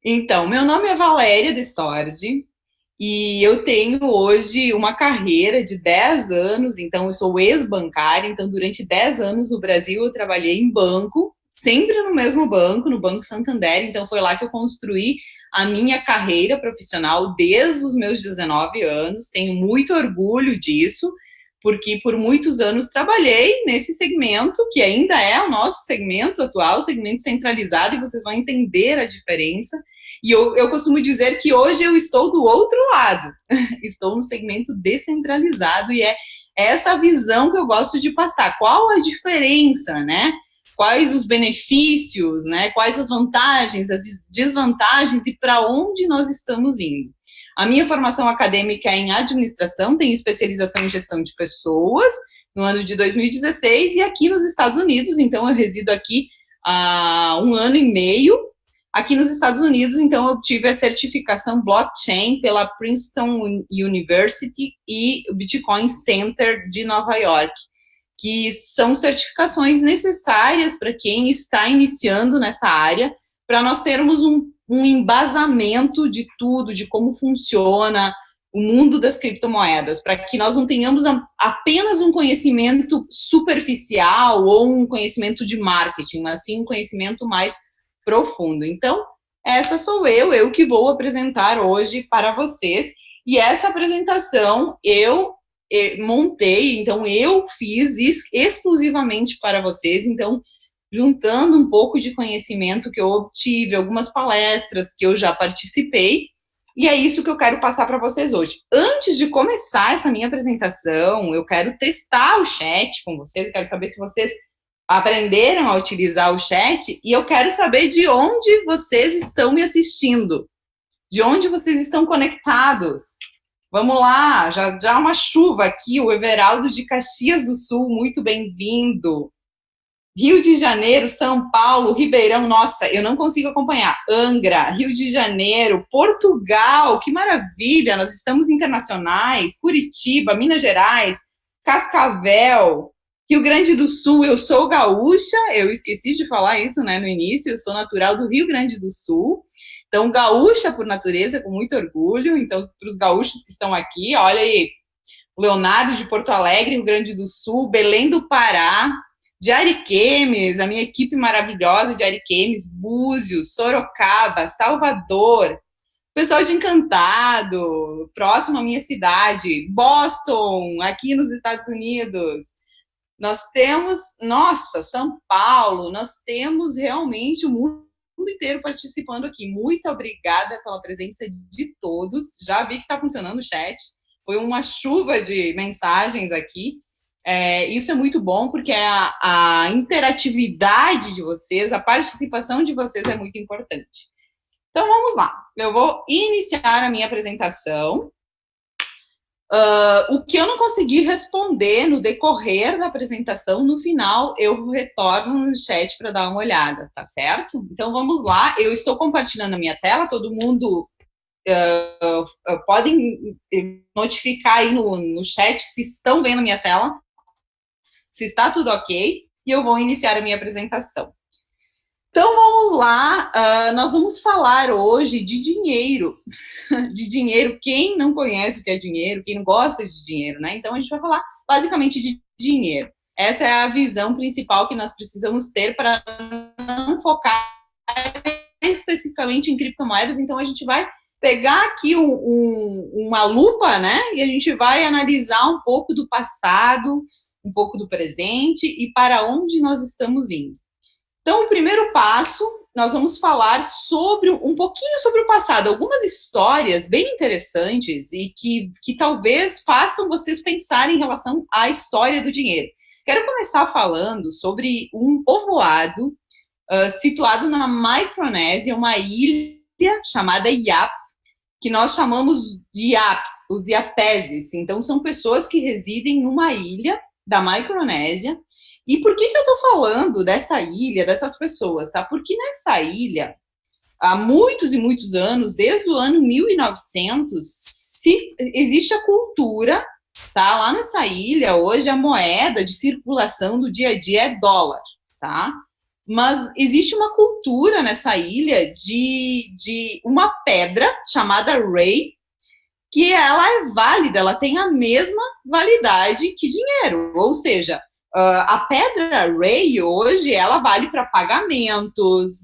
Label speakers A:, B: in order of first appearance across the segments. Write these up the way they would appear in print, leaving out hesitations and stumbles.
A: Então, meu nome é Valéria de Sorge e eu tenho hoje uma carreira de 10 anos, então eu sou ex-bancária, então durante 10 anos no Brasil eu trabalhei em banco, sempre no mesmo banco, no Banco Santander, então foi lá que eu construí a minha carreira profissional desde os meus 19 anos, tenho muito orgulho disso, porque por muitos anos trabalhei nesse segmento, que ainda é o nosso segmento atual, o segmento centralizado, e vocês vão entender a diferença. E eu costumo dizer que hoje eu estou do outro lado, estou no segmento descentralizado, e é essa visão que eu gosto de passar. Qual a diferença, né? Quais os benefícios, né? Quais as vantagens, as desvantagens e para onde nós estamos indo. A minha formação acadêmica é em administração, tenho especialização em gestão de pessoas no ano de 2016 e aqui nos Estados Unidos, então eu resido aqui há um ano e meio. Aqui nos Estados Unidos, então, eu tive a certificação blockchain pela Princeton University e o Bitcoin Center de Nova York, que são certificações necessárias para quem está iniciando nessa área, para nós termos um embasamento de tudo, de como funciona o mundo das criptomoedas, para que nós não tenhamos apenas um conhecimento superficial ou um conhecimento de marketing, mas sim um conhecimento mais profundo. Então, essa sou eu que vou apresentar hoje para vocês. E essa apresentação eu montei, então eu fiz exclusivamente para vocês. Então, juntando um pouco de conhecimento que eu obtive, algumas palestras que eu já participei, e é isso que eu quero passar para vocês hoje. Antes de começar essa minha apresentação, eu quero testar o chat com vocês, eu quero saber se vocês aprenderam a utilizar o chat e eu quero saber de onde vocês estão me assistindo, de onde vocês estão conectados. Vamos lá, já uma chuva aqui, o Everaldo de Caxias do Sul, muito bem-vindo. Rio de Janeiro, São Paulo, Ribeirão, nossa, eu não consigo acompanhar. Angra, Rio de Janeiro, Portugal, que maravilha, nós estamos internacionais, Curitiba, Minas Gerais, Cascavel, Rio Grande do Sul, eu sou gaúcha, eu esqueci de falar isso, né, no início, eu sou natural do Rio Grande do Sul, então gaúcha por natureza, com muito orgulho, então para os gaúchos que estão aqui, olha aí, Leonardo de Porto Alegre, Rio Grande do Sul, Belém do Pará, de Ariquemes, a minha equipe maravilhosa de Ariquemes, Búzios, Sorocaba, Salvador, pessoal de Encantado, próximo à minha cidade, Boston, aqui nos Estados Unidos. Nós temos, nossa, São Paulo, nós temos realmente o mundo inteiro participando aqui. Muito obrigada pela presença de todos. Já vi que está funcionando o chat. Foi uma chuva de mensagens aqui. Isso é muito bom, porque a interatividade de vocês, a participação de vocês é muito importante. Então, vamos lá. Eu vou iniciar a minha apresentação. O que eu não consegui responder no decorrer da apresentação, no final, eu retorno no chat para dar uma olhada, tá certo? Então, vamos lá. Eu estou compartilhando a minha tela, todo mundo podem notificar aí no chat se estão vendo a minha tela, se está tudo ok, e eu vou iniciar a minha apresentação. Então, vamos lá, nós vamos falar hoje de dinheiro, de dinheiro, quem não conhece o que é dinheiro, quem não gosta de dinheiro, né? Então, a gente vai falar basicamente de dinheiro. Essa é a visão principal que nós precisamos ter para não focar especificamente em criptomoedas, então a gente vai pegar aqui uma lupa, né, e a gente vai analisar um pouco do passado, um pouco do presente e para onde nós estamos indo. Então, o primeiro passo, nós vamos falar um pouquinho sobre o passado, algumas histórias bem interessantes e que talvez façam vocês pensarem em relação à história do dinheiro. Quero começar falando sobre um povoado situado na Micronésia, uma ilha chamada Iap, que nós chamamos de Iaps, os Iapeses. Então, são pessoas que residem numa ilha da Micronésia. E por que eu estou falando dessa ilha, dessas pessoas, tá? Porque nessa ilha, há muitos e muitos anos, desde o ano 1900, existe a cultura, tá? Lá nessa ilha, hoje, a moeda de circulação do dia a dia é dólar, tá? mas existe uma cultura nessa ilha de uma pedra chamada Ray, que ela é válida, ela tem a mesma validade que dinheiro, ou seja, a pedra Ray hoje, ela vale para pagamentos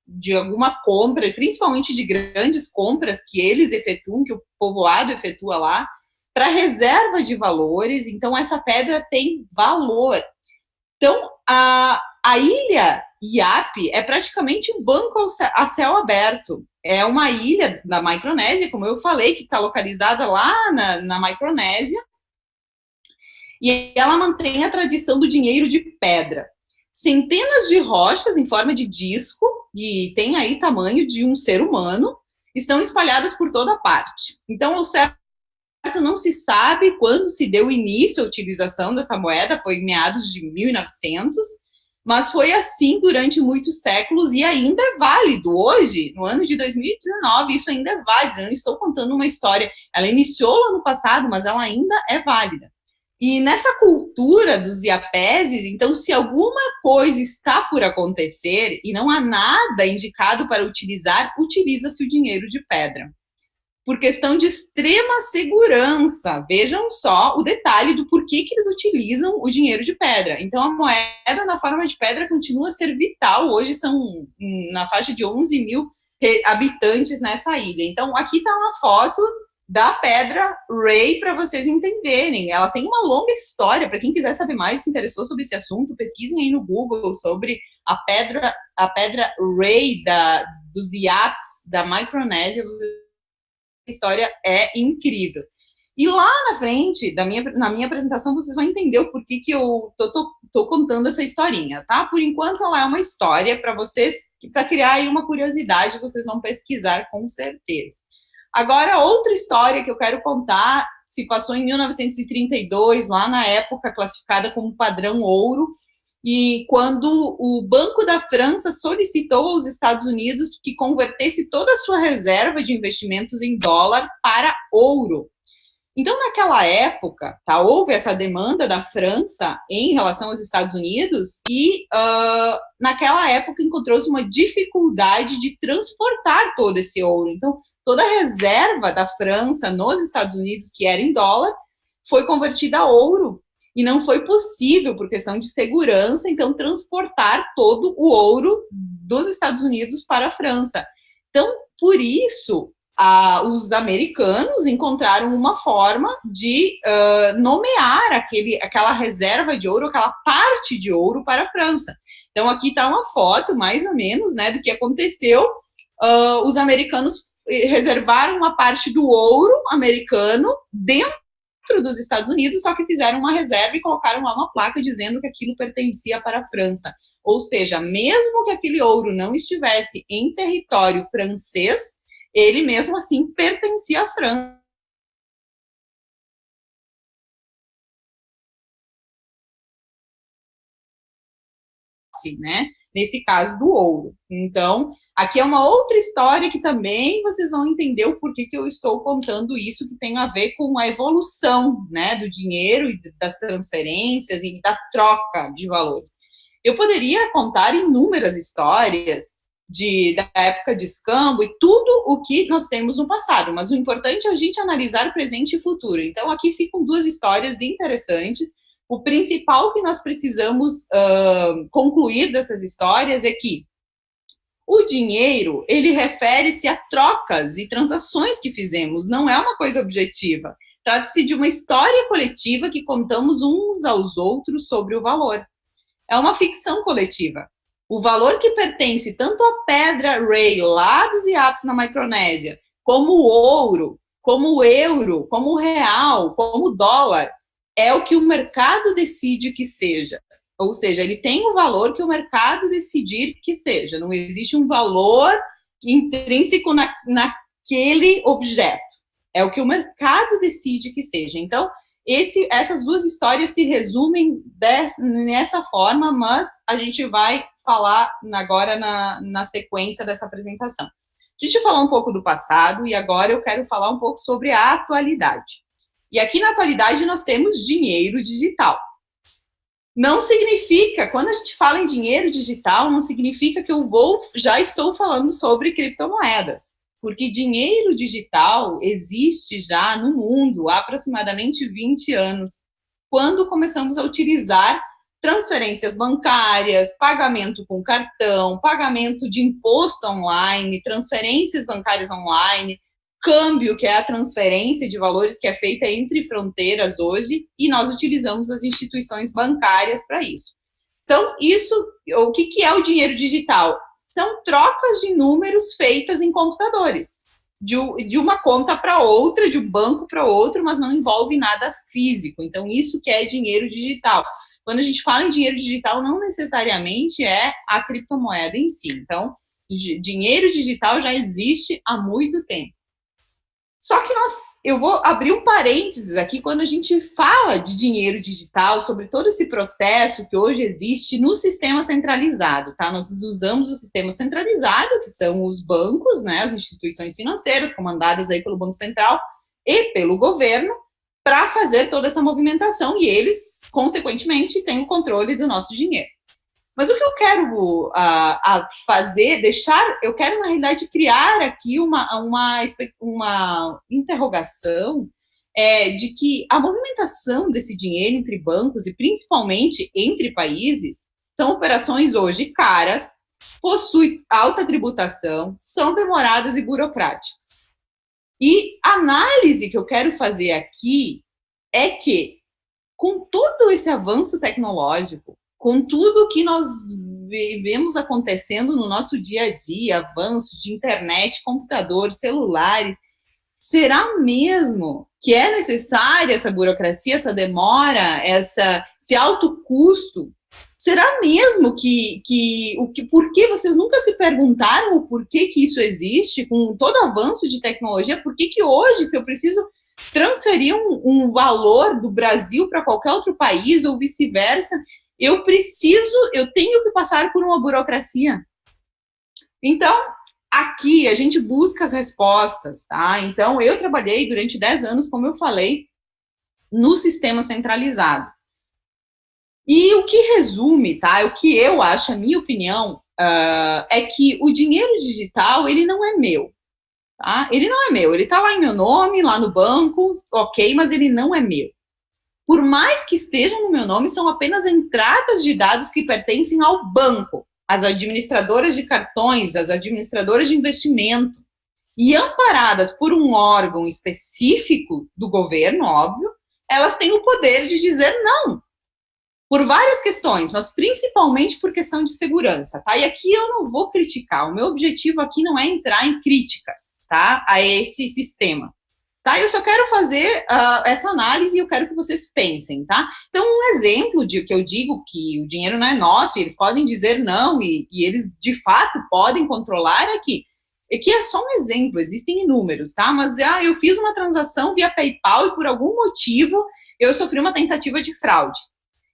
A: de alguma compra, principalmente de grandes compras que eles efetuam, que o povoado efetua lá, para reserva de valores, então essa pedra tem valor. Então, a ilha Iap é praticamente um banco a céu aberto. É uma ilha da Micronésia, como eu falei, que está localizada lá na Micronésia, e ela mantém a tradição do dinheiro de pedra. Centenas de rochas em forma de disco, e tem aí tamanho de um ser humano, estão espalhadas por toda parte. Então, ao certo, não se sabe quando se deu início à utilização dessa moeda, foi em meados de 1900, mas foi assim durante muitos séculos e ainda é válido. Hoje, no ano de 2019, isso ainda é válido. Eu não estou contando uma história, ela iniciou lá no passado, mas ela ainda é válida. E nessa cultura dos iapeses, então, se alguma coisa está por acontecer e não há nada indicado para utilizar, utiliza-se o dinheiro de pedra. Por questão de extrema segurança. Vejam só o detalhe do porquê que eles utilizam o dinheiro de pedra. Então, a moeda na forma de pedra continua a ser vital. Hoje são na faixa de 11 mil habitantes nessa ilha. Então, aqui está uma foto da pedra Ray para vocês entenderem. Ela tem uma longa história. Para quem quiser saber mais, se interessou sobre esse assunto, pesquisem aí no Google sobre a pedra Ray dos Iaps da Micronésia. A história é incrível. E lá na frente, na minha apresentação, vocês vão entender o porquê que eu tô contando essa historinha, tá? Por enquanto, ela é uma história para vocês, para criar aí uma curiosidade, vocês vão pesquisar com certeza. Agora, outra história que eu quero contar se passou em 1932, lá na época classificada como padrão ouro, e quando o Banco da França solicitou aos Estados Unidos que convertesse toda a sua reserva de investimentos em dólar para ouro. Então, naquela época, tá, houve essa demanda da França em relação aos Estados Unidos e, naquela época, encontrou-se uma dificuldade de transportar todo esse ouro. Então, toda a reserva da França nos Estados Unidos, que era em dólar, foi convertida a ouro. E não foi possível, por questão de segurança, então, transportar todo o ouro dos Estados Unidos para a França. Então, por isso, os americanos encontraram uma forma de nomear aquela reserva de ouro, aquela parte de ouro para a França. Então, aqui está uma foto, mais ou menos, né, do que aconteceu. Os americanos reservaram uma parte do ouro americano dentro dos Estados Unidos, só que fizeram uma reserva e colocaram lá uma placa dizendo que aquilo pertencia para a França. Ou seja, mesmo que aquele ouro não estivesse em território francês, ele mesmo assim pertencia à França. Né? Nesse caso do ouro. Então, aqui é uma outra história que também vocês vão entender o porquê que eu estou contando isso, que tem a ver com a evolução, né, do dinheiro e das transferências e da troca de valores. Eu poderia contar inúmeras histórias da época de escambo e tudo o que nós temos no passado, mas o importante é a gente analisar presente e futuro. Então, aqui ficam duas histórias interessantes. O principal que nós precisamos concluir dessas histórias é que o dinheiro, ele refere-se a trocas e transações que fizemos, não é uma coisa objetiva. Trata-se de uma história coletiva que contamos uns aos outros sobre o valor. É uma ficção coletiva. O valor que pertence tanto à pedra Ray, lá dos Iaps na Micronésia, como o ouro, como o euro, como o real, como o dólar, é o que o mercado decide que seja. Ou seja, ele tem o valor que o mercado decidir que seja. Não existe um valor intrínseco naquele objeto. É o que o mercado decide que seja. Então, essas duas histórias se resumem nessa forma, mas a gente vai falar agora na sequência dessa apresentação. A gente falou um pouco do passado e agora eu quero falar um pouco sobre a atualidade. E aqui na atualidade nós temos dinheiro digital. Não significa, quando a gente fala em dinheiro digital, não significa que já estou falando sobre criptomoedas, porque dinheiro digital existe já no mundo há aproximadamente 20 anos, quando começamos a utilizar transferências bancárias, pagamento com cartão, pagamento de imposto online, transferências bancárias online, câmbio, que é a transferência de valores que é feita entre fronteiras hoje, e nós utilizamos as instituições bancárias para isso. Então, o que é o dinheiro digital? São trocas de números feitas em computadores, de uma conta para outra, de um banco para outro, mas não envolve nada físico. Então, isso que é dinheiro digital. Quando a gente fala em dinheiro digital, não necessariamente é a criptomoeda em si. Então, dinheiro digital já existe há muito tempo. Só que eu vou abrir um parênteses aqui quando a gente fala de dinheiro digital, sobre todo esse processo que hoje existe no sistema centralizado, tá? Nós usamos o sistema centralizado, que são os bancos, né, as instituições financeiras, comandadas aí pelo Banco Central e pelo governo, para fazer toda essa movimentação, e eles, consequentemente, têm o controle do nosso dinheiro. Mas o que eu quero fazer, eu quero, na realidade, criar aqui uma interrogação de que a movimentação desse dinheiro entre bancos e principalmente entre países são operações hoje caras, possuem alta tributação, são demoradas e burocráticas. E a análise que eu quero fazer aqui é que, com todo esse avanço tecnológico, com tudo que nós vemos acontecendo no nosso dia a dia, avanço de internet, computador, celulares, será mesmo que é necessária essa burocracia, essa demora, esse alto custo? Será mesmo por que vocês nunca se perguntaram o porquê que isso existe, com todo o avanço de tecnologia? Por que hoje, se eu preciso transferir um valor do Brasil para qualquer outro país ou vice-versa, eu tenho que passar por uma burocracia? Então, aqui a gente busca as respostas, tá? Então, eu trabalhei durante 10 anos, como eu falei, no sistema centralizado. E o que resume, tá? O que eu acho, a minha opinião, é que o dinheiro digital, ele não é meu, tá? Ele não é meu, ele tá lá em meu nome, lá no banco, ok, mas ele não é meu. Por mais que estejam no meu nome, são apenas entradas de dados que pertencem ao banco, às administradoras de cartões, às administradoras de investimento, e amparadas por um órgão específico do governo, óbvio, elas têm o poder de dizer não, por várias questões, mas principalmente por questão de segurança, tá? E aqui eu não vou criticar, o meu objetivo aqui não é entrar em críticas, tá, a esse sistema. Tá? Eu só quero fazer essa análise e eu quero que vocês pensem, tá? Então, um exemplo de que eu digo que o dinheiro não é nosso e eles podem dizer não e eles, de fato, podem controlar aqui. É que é só um exemplo, existem inúmeros, tá? Mas eu fiz uma transação via PayPal e por algum motivo eu sofri uma tentativa de fraude.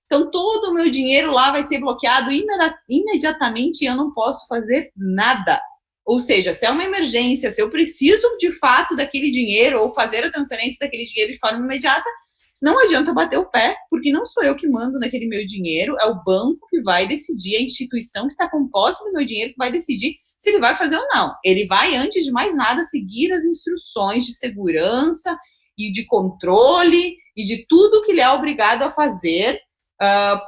A: Então, todo o meu dinheiro lá vai ser bloqueado imediatamente e eu não posso fazer nada. Ou seja, se é uma emergência, se eu preciso de fato daquele dinheiro ou fazer a transferência daquele dinheiro de forma imediata, não adianta bater o pé, porque não sou eu que mando naquele meu dinheiro, é o banco que vai decidir, a instituição que está com posse do meu dinheiro que vai decidir se ele vai fazer ou não. Ele vai, antes de mais nada, seguir as instruções de segurança e de controle e de tudo que ele é obrigado a fazer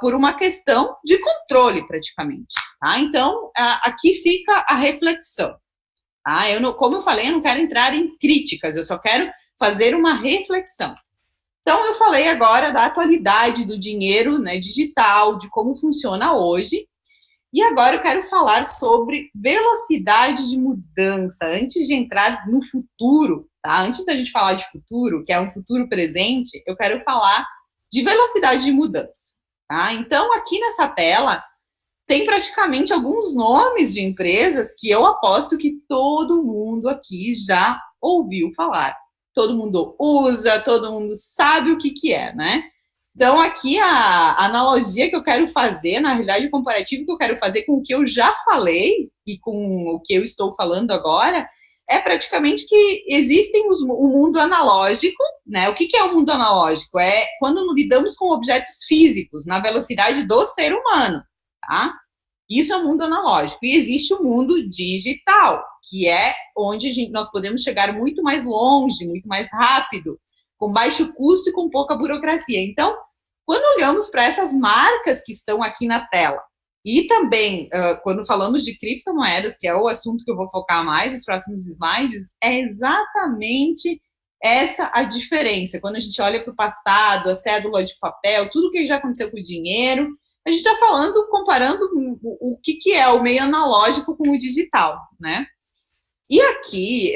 A: por uma questão de controle, praticamente. Tá? Então, aqui fica a reflexão. Tá? Como eu falei, eu não quero entrar em críticas, eu só quero fazer uma reflexão. Então, eu falei agora da atualidade do dinheiro, né, digital, de como funciona hoje, e agora eu quero falar sobre velocidade de mudança, antes de entrar no futuro, tá? Antes da gente falar de futuro, que é um futuro presente, eu quero falar de velocidade de mudança. Tá? Então, aqui nessa tela, tem praticamente alguns nomes de empresas que eu aposto que todo mundo aqui já ouviu falar. Todo mundo usa, todo mundo sabe o que é, né? Então, aqui a analogia que eu quero fazer, na realidade, o comparativo que eu quero fazer com o que eu já falei e com o que eu estou falando agora, é praticamente que existem o mundo analógico, né? O que é o mundo analógico? É quando lidamos com objetos físicos na velocidade do ser humano, tá? Isso é o mundo analógico. E existe o mundo digital, que é onde nós podemos chegar muito mais longe, muito mais rápido, com baixo custo e com pouca burocracia. Então, quando olhamos para essas marcas que estão aqui na tela, e também, quando falamos de criptomoedas, que é o assunto que eu vou focar mais nos próximos slides, é exatamente essa a diferença. Quando a gente olha para o passado, a cédula de papel, tudo que já aconteceu com o dinheiro, a gente está falando, comparando o que é o meio analógico com o digital, né? E aqui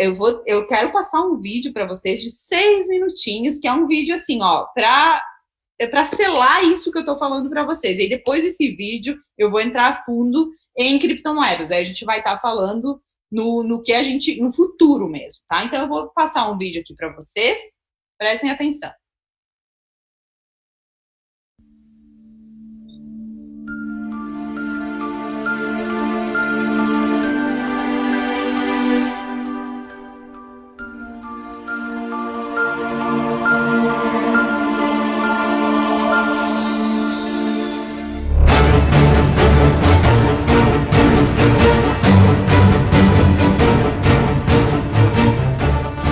A: eu quero passar um vídeo para vocês de 6 minutinhos, que é um vídeo assim, ó, para selar isso que eu estou falando para vocês. E aí, depois desse vídeo, eu vou entrar a fundo em criptomoedas. Aí a gente vai estar falando no que a gente, no futuro mesmo, tá? Então eu vou passar um vídeo aqui para vocês. Prestem atenção.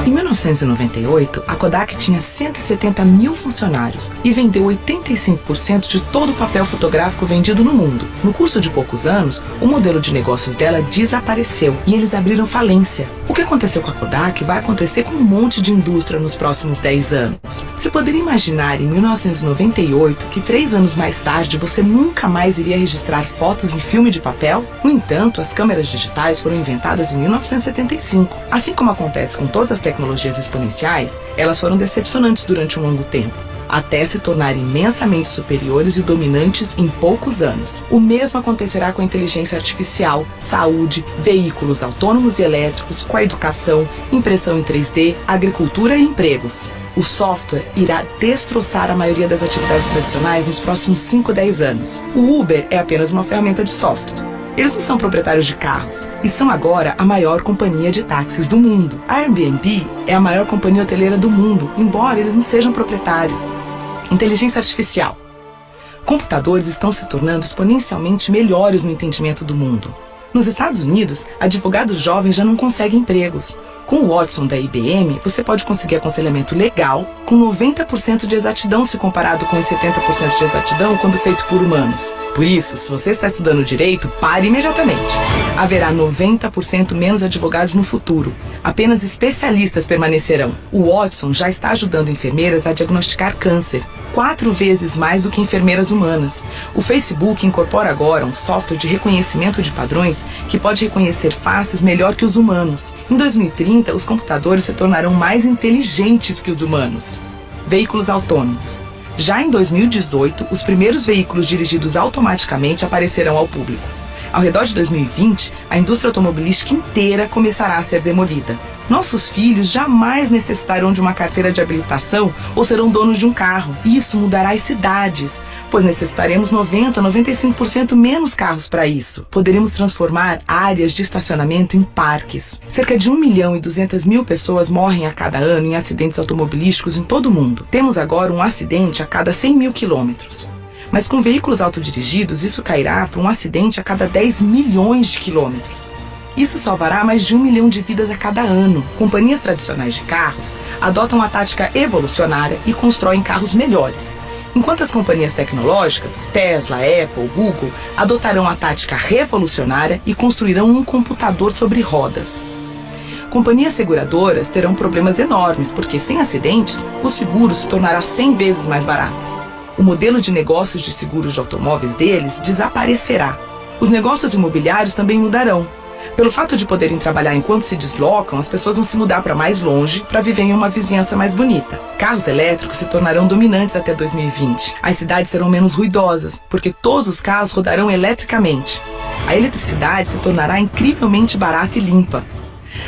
B: Em 1998, a Kodak tinha 170 mil funcionários e vendeu 85% de todo o papel fotográfico vendido no mundo. No curso de poucos anos, o modelo de negócios dela desapareceu e eles abriram falência. O que aconteceu com a Kodak vai acontecer com um monte de indústria nos próximos 10 anos. Você poderia imaginar em 1998 que 3 anos mais tarde você nunca mais iria registrar fotos em filme de papel? No entanto, as câmeras digitais foram inventadas em 1975. Assim como acontece com todas as tecnologias exponenciais, elas foram decepcionantes durante um longo tempo, até se tornarem imensamente superiores e dominantes em poucos anos. O mesmo acontecerá com a inteligência artificial, saúde, veículos autônomos e elétricos, com a educação, impressão em 3D, agricultura e empregos. O software irá destroçar a maioria das atividades tradicionais nos próximos 5 a 10 anos. O Uber é apenas uma ferramenta de software. Eles não são proprietários de carros e são agora a maior companhia de táxis do mundo. A Airbnb é a maior companhia hoteleira do mundo, embora eles não sejam proprietários. Inteligência artificial. Computadores estão se tornando exponencialmente melhores no entendimento do mundo. Nos Estados Unidos, advogados jovens já não conseguem empregos. Com o Watson da IBM, você pode conseguir aconselhamento legal com 90% de exatidão se comparado com os 70% de exatidão quando feito por humanos. Por isso, se você está estudando direito, pare imediatamente. Haverá 90% menos advogados no futuro. Apenas especialistas permanecerão. O Watson já está ajudando enfermeiras a diagnosticar câncer, 4 vezes mais do que enfermeiras humanas. O Facebook incorpora agora um software de reconhecimento de padrões que pode reconhecer faces melhor que os humanos. Em 2030, os computadores se tornarão mais inteligentes que os humanos. Veículos autônomos. Já em 2018, os primeiros veículos dirigidos automaticamente aparecerão ao público. Ao redor de 2020, a indústria automobilística inteira começará a ser demolida. Nossos filhos jamais necessitarão de uma carteira de habilitação ou serão donos de um carro. Isso mudará as cidades, pois necessitaremos 90 a 95% menos carros para isso. Poderemos transformar áreas de estacionamento em parques. Cerca de 1.200.000 pessoas morrem a cada ano em acidentes automobilísticos em todo o mundo. Temos agora um acidente a cada 100 mil quilômetros. Mas com veículos autodirigidos, isso cairá para um acidente a cada 10 milhões de quilômetros. Isso salvará mais de 1 milhão de vidas a cada ano. Companhias tradicionais de carros adotam a tática evolucionária e constroem carros melhores, enquanto as companhias tecnológicas, Tesla, Apple, Google, adotarão a tática revolucionária e construirão um computador sobre rodas. Companhias seguradoras terão problemas enormes, porque sem acidentes, o seguro se tornará 100 vezes mais barato. O modelo de negócios de seguros de automóveis deles desaparecerá. Os negócios imobiliários também mudarão. Pelo fato de poderem trabalhar enquanto se deslocam, as pessoas vão se mudar para mais longe para viver em uma vizinhança mais bonita. Carros elétricos se tornarão dominantes até 2020. As cidades serão menos ruidosas, porque todos os carros rodarão eletricamente. A eletricidade se tornará incrivelmente barata e limpa.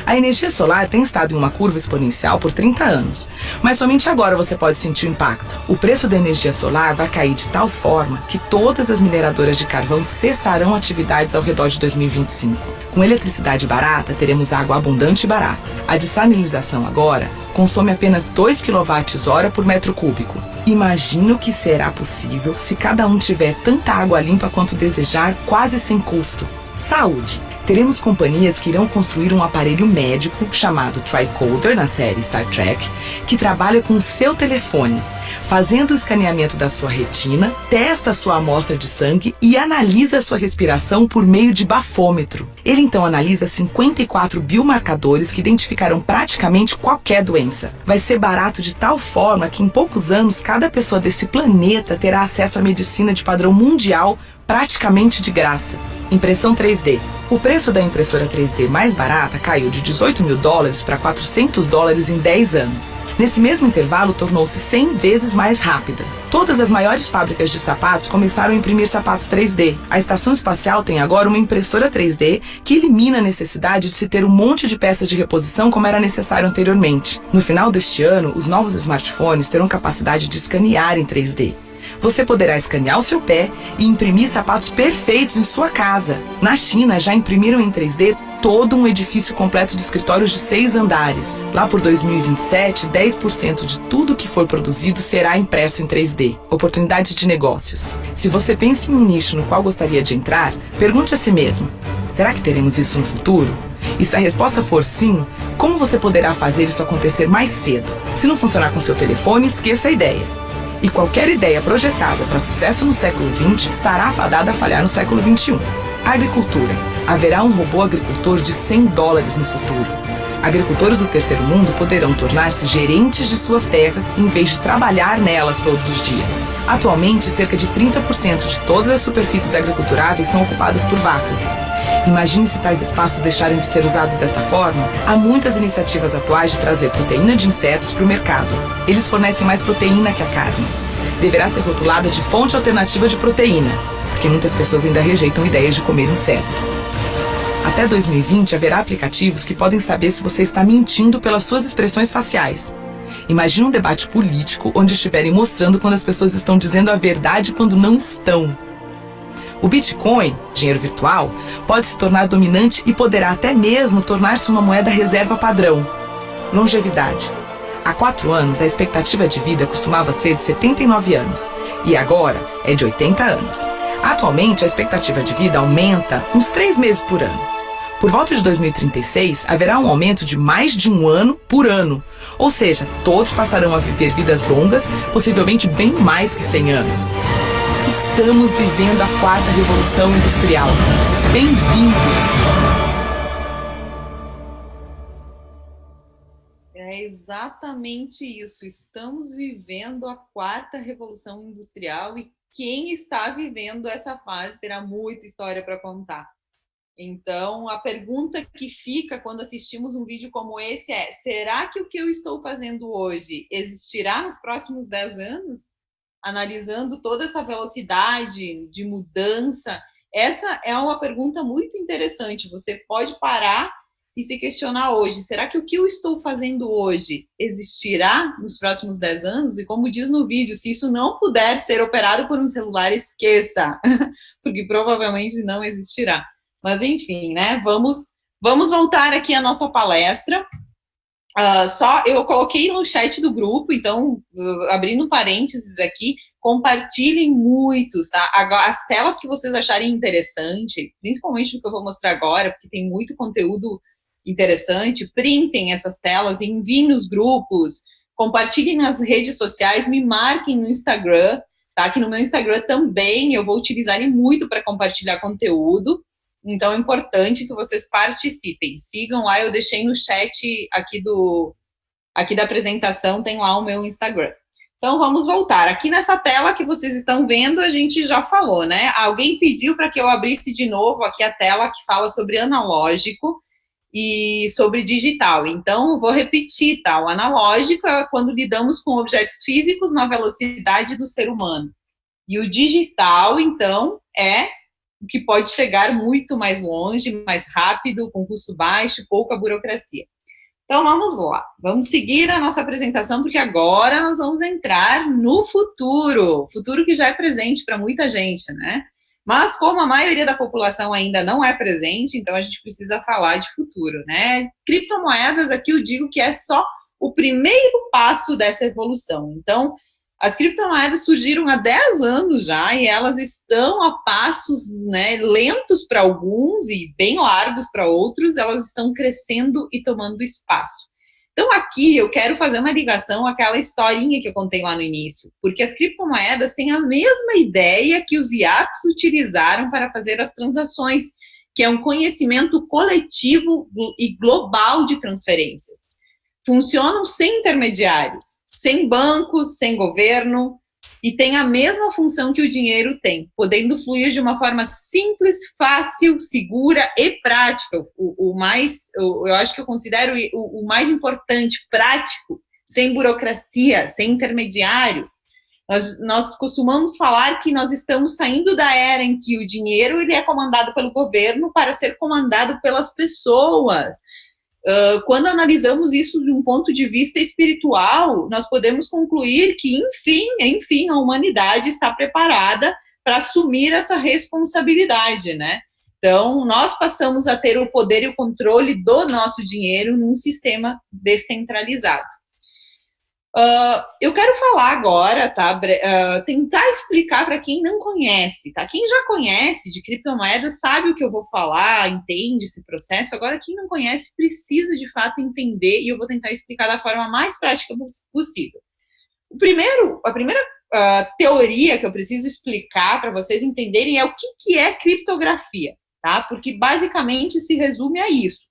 B: A energia solar tem estado em uma curva exponencial por 30 anos, mas somente agora você pode sentir o impacto. O preço da energia solar vai cair de tal forma que todas as mineradoras de carvão cessarão atividades ao redor de 2025. Com eletricidade barata, teremos água abundante e barata. A dessalinização agora consome apenas 2 kWh por metro cúbico. Imagina o que será possível se cada um tiver tanta água limpa quanto desejar, quase sem custo. Saúde! Teremos companhias que irão construir um aparelho médico chamado Tricorder, na série Star Trek, que trabalha com o seu telefone, fazendo o escaneamento da sua retina, testa a sua amostra de sangue e analisa a sua respiração por meio de bafômetro. Ele então analisa 54 biomarcadores que identificarão praticamente qualquer doença. Vai ser barato de tal forma que em poucos anos cada pessoa desse planeta terá acesso à medicina de padrão mundial praticamente de graça. Impressão 3D. O preço da impressora 3D mais barata caiu de $18 mil para $400 em 10 anos. Nesse mesmo intervalo, tornou-se 100 vezes mais rápida. Todas as maiores fábricas de sapatos começaram a imprimir sapatos 3D. A estação espacial tem agora uma impressora 3D que elimina a necessidade de se ter um monte de peças de reposição como era necessário anteriormente. No final deste ano, os novos smartphones terão capacidade de escanear em 3D. Você poderá escanear o seu pé e imprimir sapatos perfeitos em sua casa. Na China, já imprimiram em 3D todo um edifício completo de escritórios de 6 andares. Lá por 2027, 10% de tudo que for produzido será impresso em 3D. Oportunidades de negócios. Se você pensa em um nicho no qual gostaria de entrar, pergunte a si mesmo: será que teremos isso no futuro? E se a resposta for sim, como você poderá fazer isso acontecer mais cedo? Se não funcionar com seu telefone, esqueça a ideia. E qualquer ideia projetada para sucesso no século XX estará fadada a falhar no século XXI. Agricultura. Haverá um robô agricultor de $100 no futuro. Agricultores do terceiro mundo poderão tornar-se gerentes de suas terras em vez de trabalhar nelas todos os dias. Atualmente, cerca de 30% de todas as superfícies agriculturáveis são ocupadas por vacas. Imagine se tais espaços deixarem de ser usados desta forma. Há muitas iniciativas atuais de trazer proteína de insetos para o mercado. Eles fornecem mais proteína que a carne. Deverá ser rotulada de fonte alternativa de proteína, porque muitas pessoas ainda rejeitam ideias de comer insetos. Até 2020 haverá aplicativos que podem saber se você está mentindo pelas suas expressões faciais. Imagine um debate político onde estiverem mostrando quando as pessoas estão dizendo a verdade quando não estão. O Bitcoin, dinheiro virtual, pode se tornar dominante e poderá até mesmo tornar-se uma moeda reserva padrão. Longevidade. Há 4 anos, a expectativa de vida costumava ser de 79 anos, e agora é de 80 anos. Atualmente, a expectativa de vida aumenta uns 3 meses por ano. Por volta de 2036, haverá um aumento de mais de 1 ano por ano, ou seja, todos passarão a viver vidas longas, possivelmente bem mais que 100 anos. Estamos vivendo a 4ª Revolução Industrial. Bem-vindos!
A: É exatamente isso. Estamos vivendo a 4ª Revolução Industrial e quem está vivendo essa fase terá muita história para contar. Então, a pergunta que fica quando assistimos um vídeo como esse é: será que o que eu estou fazendo hoje existirá nos próximos 10 anos? Analisando toda essa velocidade de mudança, essa é uma pergunta muito interessante. Você pode parar e se questionar hoje: será que o que eu estou fazendo hoje existirá nos próximos 10 anos? E como diz no vídeo, se isso não puder ser operado por um celular, esqueça, porque provavelmente não existirá. Mas enfim, né? Vamos voltar aqui à nossa palestra. Só eu coloquei no chat do grupo, então, abrindo parênteses aqui, compartilhem muitos, tá? As telas que vocês acharem interessante, principalmente o que eu vou mostrar agora, porque tem muito conteúdo interessante, printem essas telas, enviem nos grupos, compartilhem nas redes sociais, me marquem no Instagram, tá? Que no meu Instagram também eu vou utilizar ele muito para compartilhar conteúdo. Então, é importante que vocês participem. Sigam lá, eu deixei no chat aqui da apresentação, tem lá o meu Instagram. Então, vamos voltar. Aqui nessa tela que vocês estão vendo, a gente já falou, né? Alguém pediu para que eu abrisse de novo aqui a tela que fala sobre analógico e sobre digital. Então, vou repetir, tá? O analógico é quando lidamos com objetos físicos na velocidade do ser humano. E o digital, então, é que pode chegar muito mais longe, mais rápido, com custo baixo, pouca burocracia. Então, vamos lá. Vamos seguir a nossa apresentação, porque agora nós vamos entrar no futuro. Futuro que já é presente para muita gente, né? Mas, como a maioria da população ainda não é presente, então a gente precisa falar de futuro, né? Criptomoedas, aqui eu digo que é só o primeiro passo dessa evolução. Então, as criptomoedas surgiram há 10 anos já e elas estão a passos, né, lentos para alguns e bem largos para outros, elas estão crescendo e tomando espaço. Então, aqui eu quero fazer uma ligação àquela historinha que eu contei lá no início, porque as criptomoedas têm a mesma ideia que os IAPs utilizaram para fazer as transações, que é um conhecimento coletivo e global de transferências. Funcionam sem intermediários, sem bancos, sem governo, e tem a mesma função que o dinheiro tem, podendo fluir de uma forma simples, fácil, segura e prática. Eu acho que eu considero o mais importante, prático, sem burocracia, sem intermediários. Nós costumamos falar que nós estamos saindo da era em que o dinheiro ele é comandado pelo governo para ser comandado pelas pessoas. Quando analisamos isso de um ponto de vista espiritual, nós podemos concluir que, enfim, a humanidade está preparada para assumir essa responsabilidade, né? Então, nós passamos a ter o poder e o controle do nosso dinheiro num sistema descentralizado. Eu quero falar agora, tá? Tentar explicar para quem não conhece, tá? Quem já conhece de criptomoedas sabe o que eu vou falar, entende esse processo. Agora, quem não conhece precisa de fato entender e eu vou tentar explicar da forma mais prática possível. A primeira teoria que eu preciso explicar para vocês entenderem é o que é criptografia, tá? Porque basicamente se resume a isso.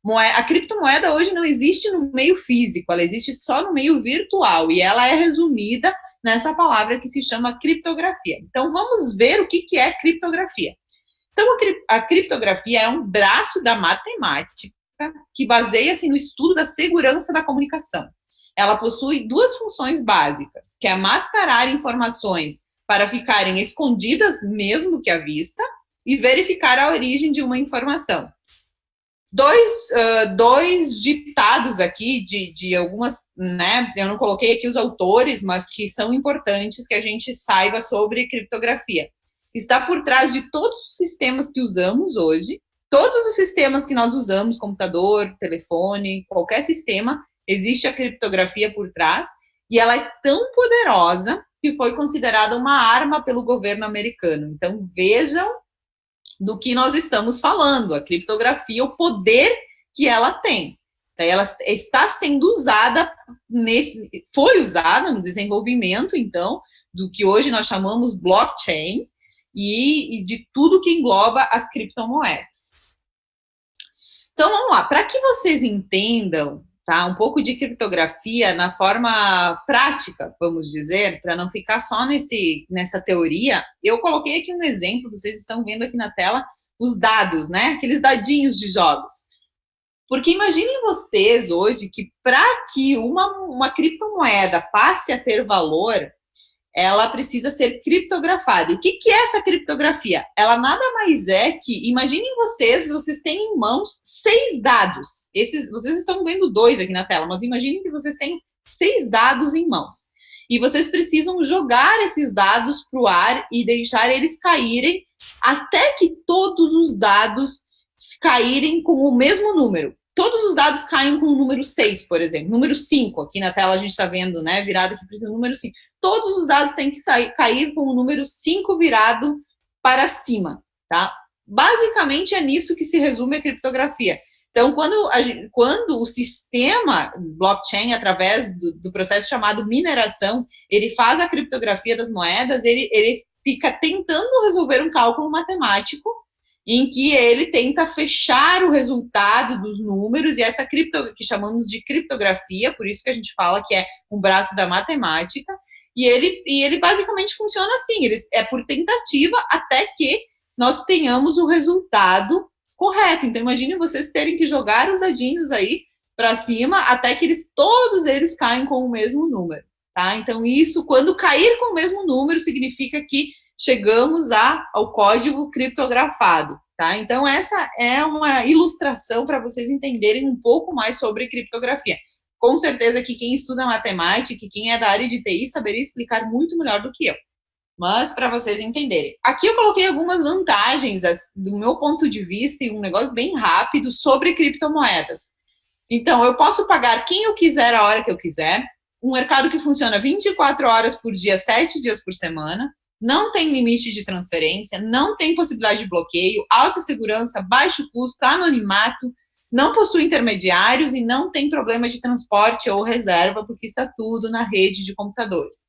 A: A criptomoeda hoje não existe no meio físico, ela existe só no meio virtual e ela é resumida nessa palavra que se chama criptografia. Então, vamos ver o que é criptografia. Então, a criptografia é um braço da matemática que baseia-se no estudo da segurança da comunicação. Ela possui duas funções básicas, que é mascarar informações para ficarem escondidas mesmo que à vista e verificar a origem de uma informação. Dois ditados aqui de algumas, né, eu não coloquei aqui os autores, mas que são importantes que a gente saiba sobre criptografia. Está por trás de todos os sistemas que usamos hoje, todos os sistemas que nós usamos, computador, telefone, qualquer sistema, existe a criptografia por trás, e ela é tão poderosa que foi considerada uma arma pelo governo americano. Então, vejam do que nós estamos falando, a criptografia, o poder que ela tem. Ela está sendo usada, foi usada no desenvolvimento, então, do que hoje nós chamamos blockchain e de tudo que engloba as criptomoedas. Então, vamos lá, para que vocês entendam, tá, um pouco de criptografia na forma prática, vamos dizer, para não ficar só nessa teoria, eu coloquei aqui um exemplo, vocês estão vendo aqui na tela, os dados, né, aqueles dadinhos de jogos. Porque imaginem vocês hoje que para que uma criptomoeda passe a ter valor, ela precisa ser criptografada. E o que é essa criptografia? Ela nada mais é que, imaginem vocês têm em mãos 6 dados. Vocês estão vendo 2 aqui na tela, mas imaginem que vocês têm 6 dados em mãos. E vocês precisam jogar esses dados para o ar e deixar eles caírem até que todos os dados caírem com o mesmo número. Todos os dados caem com o número 6, por exemplo. Número 5, aqui na tela a gente está vendo, né? Virado aqui para o número 5. Todos os dados têm que cair com o número 5 virado para cima, tá? Basicamente é nisso que se resume a criptografia. Então, quando o sistema blockchain, através do processo chamado mineração, ele faz a criptografia das moedas, ele fica tentando resolver um cálculo matemático em que ele tenta fechar o resultado dos números, e essa que chamamos de criptografia, por isso que a gente fala que é um braço da matemática, e ele basicamente funciona assim, é por tentativa até que nós tenhamos o resultado correto. Então, imagine vocês terem que jogar os dadinhos aí para cima até que todos eles caem com o mesmo número, tá? Então, isso, quando cair com o mesmo número, significa que chegamos ao código criptografado, tá? Então, essa é uma ilustração para vocês entenderem um pouco mais sobre criptografia. Com certeza que quem estuda matemática, que quem é da área de TI, saberia explicar muito melhor do que eu. Mas, para vocês entenderem. Aqui eu coloquei algumas vantagens, do meu ponto de vista, e um negócio bem rápido sobre criptomoedas. Então, eu posso pagar quem eu quiser, a hora que eu quiser. Um mercado que funciona 24 horas por dia, 7 dias por semana. Não tem limite de transferência, não tem possibilidade de bloqueio, alta segurança, baixo custo, anonimato, não possui intermediários e não tem problema de transporte ou reserva, porque está tudo na rede de computadores.